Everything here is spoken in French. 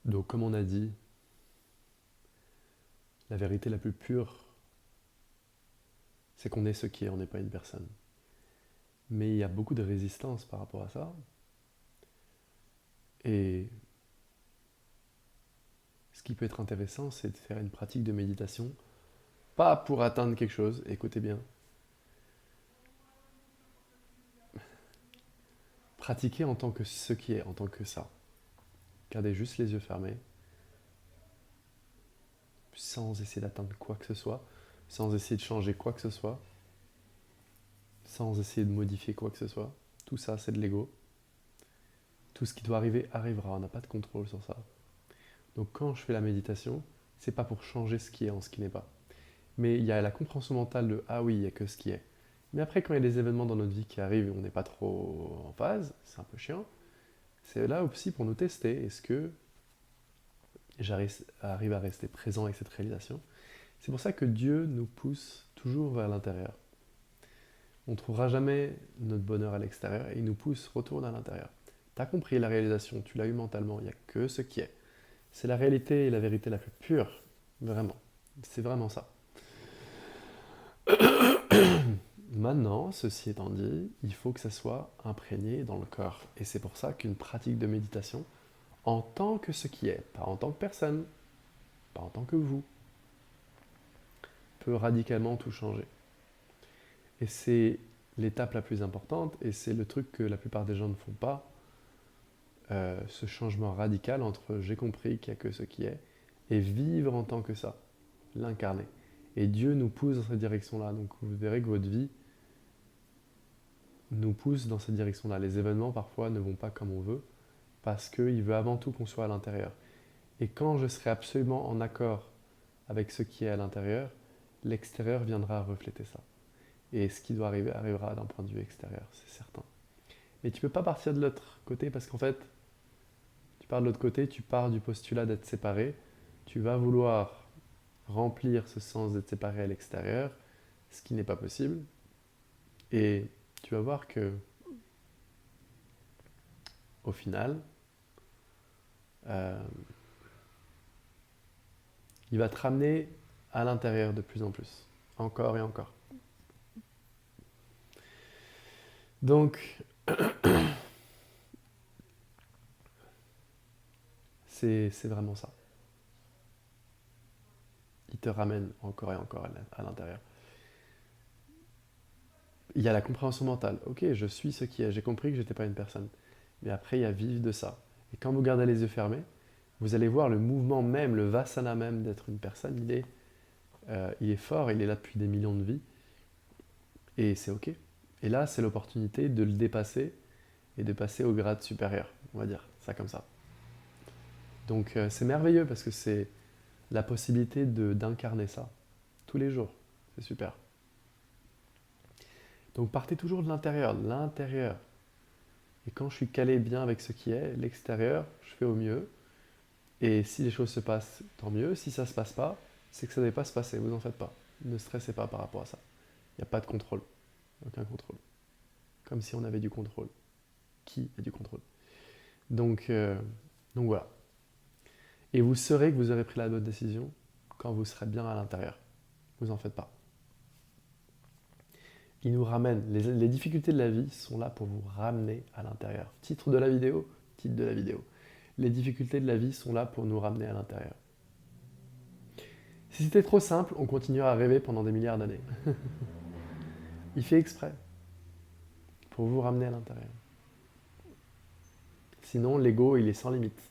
Donc, comme on a dit, la vérité la plus pure, c'est qu'on est ce qui est, on n'est pas une personne. Mais il y a beaucoup de résistance par rapport à ça. Et ce qui peut être intéressant, c'est de faire une pratique de méditation, pas pour atteindre quelque chose, écoutez bien, pratiquer en tant que ce qui est, en tant que ça. Gardez juste les yeux fermés, sans essayer d'atteindre quoi que ce soit, sans essayer de changer quoi que ce soit, sans essayer de modifier quoi que ce soit. Tout ça, c'est de l'ego. Tout ce qui doit arriver arrivera, on n'a pas de contrôle sur ça. Donc quand je fais la méditation, c'est pas pour changer ce qui est en ce qui n'est pas. Mais il y a la compréhension mentale de ah oui, il n'y a que ce qui est. Mais après, quand il y a des événements dans notre vie qui arrivent et on n'est pas trop en phase, c'est un peu chiant, c'est là aussi pour nous tester. Est-ce que j'arrive à rester présent avec cette réalisation? C'est pour ça que Dieu nous pousse toujours vers l'intérieur. On ne trouvera jamais notre bonheur à l'extérieur et il nous pousse, retourne à l'intérieur. Tu as compris la réalisation, tu l'as eu mentalement, il n'y a que ce qui est. C'est la réalité et la vérité la plus pure, vraiment. C'est vraiment ça. Maintenant, ceci étant dit, il faut que ça soit imprégné dans le corps. Et c'est pour ça qu'une pratique de méditation, en tant que ce qui est, pas en tant que personne, pas en tant que vous, peut radicalement tout changer. Et c'est l'étape la plus importante, et c'est le truc que la plupart des gens ne font pas, ce changement radical entre j'ai compris qu'il n'y a que ce qui est, et vivre en tant que ça, l'incarner. Et Dieu nous pousse dans cette direction-là. Donc vous verrez que votre vie nous pousse dans cette direction-là. Les événements parfois ne vont pas comme on veut, parce qu'il veut avant tout qu'on soit à l'intérieur. Et quand je serai absolument en accord avec ce qui est à l'intérieur, l'extérieur viendra refléter ça. Et ce qui doit arriver arrivera d'un point de vue extérieur, c'est certain. Mais tu ne peux pas partir de l'autre côté parce qu'en fait, tu pars de l'autre côté, tu pars du postulat d'être séparé, tu vas vouloir remplir ce sens d'être séparé à l'extérieur, ce qui n'est pas possible. Et tu vas voir que, au final, euh, il va te ramener à l'intérieur de plus en plus, encore et encore. Donc, c'est vraiment ça. Il te ramène encore et encore à l'intérieur. Il y a la compréhension mentale. Ok, je suis ce qui est. J'ai compris que j'étais pas une personne. Mais après, il y a vivre de ça. Et quand vous gardez les yeux fermés, vous allez voir le mouvement même, le vasana même d'être une personne. Il est fort. Il est là depuis des millions de vies. Et c'est ok. Et là, c'est l'opportunité de le dépasser et de passer au grade supérieur. On va dire ça comme ça. Donc c'est merveilleux parce que c'est la possibilité d'incarner ça tous les jours. C'est super. Donc partez toujours de l'intérieur, l'intérieur. Et quand je suis calé bien avec ce qui est, l'extérieur, je fais au mieux. Et si les choses se passent, tant mieux. Si ça ne se passe pas, c'est que ça ne devait pas se passer. Vous en faites pas. Ne stressez pas par rapport à ça. Il n'y a pas de contrôle. Aucun contrôle. Comme si on avait du contrôle. Qui a du contrôle? Donc, euh, donc voilà. Et vous saurez que vous aurez pris la bonne décision quand vous serez bien à l'intérieur. Vous en faites pas. Il nous ramène. Les difficultés de la vie sont là pour vous ramener à l'intérieur. Titre de la vidéo, titre de la vidéo. Les difficultés de la vie sont là pour nous ramener à l'intérieur. Si c'était trop simple, on continuera à rêver pendant des milliards d'années. Il fait exprès pour vous ramener à l'intérieur. Sinon, l'ego, il est sans limite.